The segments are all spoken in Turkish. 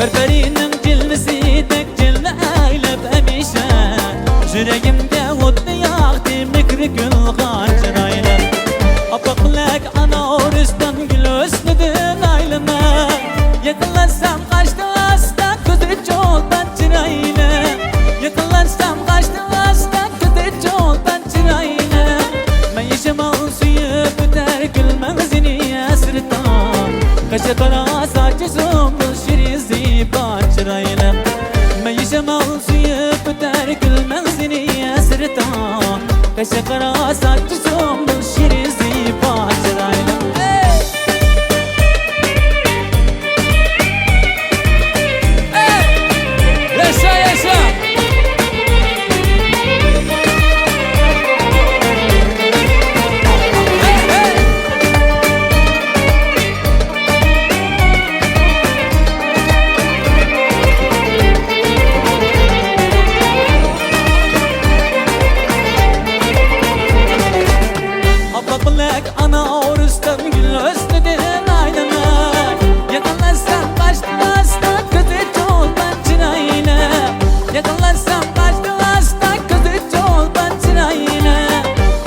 Berberinin cilvesidek cilve eylep emişe Yüreğimde hudni yaktı mikri gül kaçırayla Apaklık ana oristan gül üstüdün aylama Yakınlansam kaçtı asla kudret yoldan çırayla Yakınlansam kaçtı asla kudret yoldan çırayla Meyişim al suyu büter gülmezini esirtan Kaşı kara saçı zumbul şirizi bahçırayla Meyişim al suyu büter gülmezini esirtan Kaşı kara saçı zumbul şirizi bahçırayla Ana orustan gül özledin aylama Yakınlarsam kaçtı asla kızı yoldan çırayla Yakınlarsam kaçtı asla kızı yoldan çırayla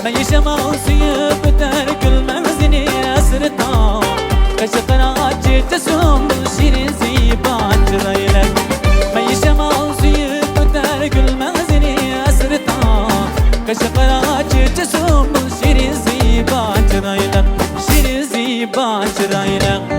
Ben yaşamam suyu büter gülmezini esirtan Kaşı kara çiçe sumbul şirizi bahçırayla Ben yaşamam suyu büter gülmezini esirtan Kaşı kara çiçe sumbul şirizi bahçırayla Şirizi bahçırayla